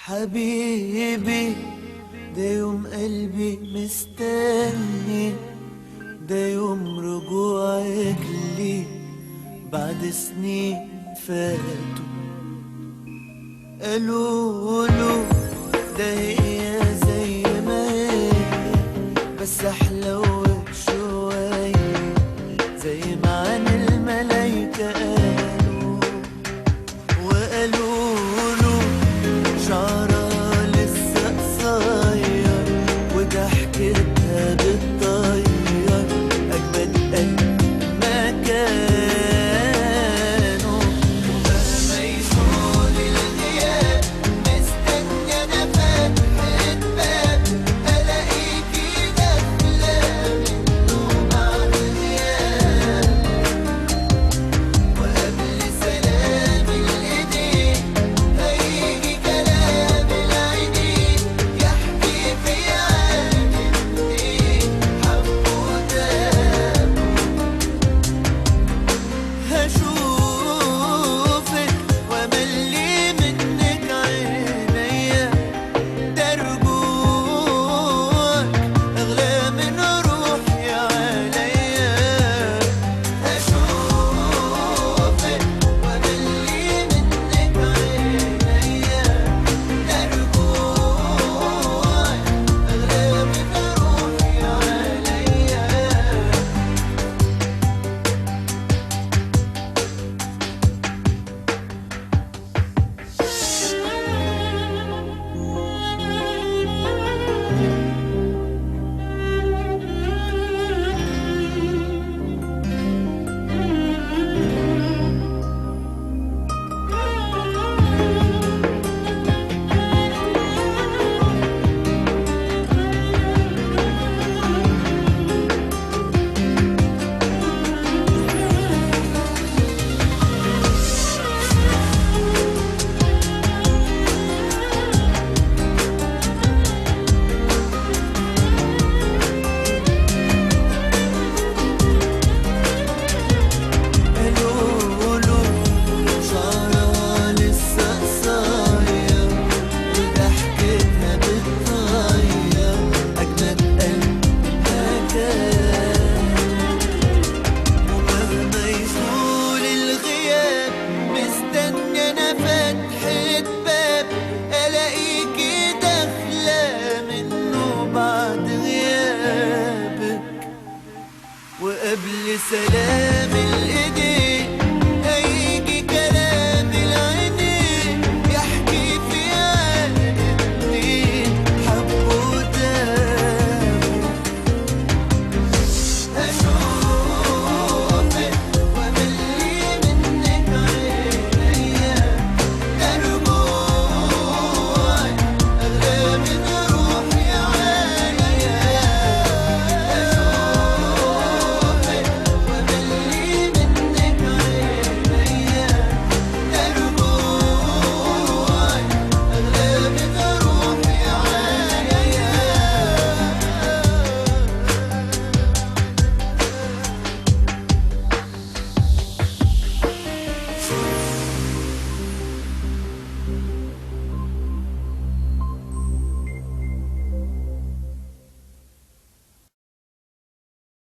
حبيبي، ده يوم قلبي مستني، ده يوم رجوعك لي بعد سنين فاتوا. قالوا ده هي زي ما هي، بس احلى وشوية زي ما عن الملايكة قالوا. وقالوا شعرها لسه قصير وضحكتها بتطير أجمل قلب ما كانوا. ومهما يطول الغياب مستني أنا فتحة باب ألاقيكي داخلة منه بعد غياب. وقبل سلام الإيدين هيجي كلام العينين يحكي في عالم إيه حبوا دابوا. هشوفك وأملي منك عينيا، ده رجوعك أغلى من روحي عليا. هشوفك وأملي منك عينيا، ده رجوعك أغلى من روحي عليا. قالوا شعرها لسه قصير وضحكتها بتطير أجمل قلب ما كان. ومهما يطول الغياب مستني أنا فتحة باب ألاقيكي داخلة منه بعد غيابك. وقبل سلام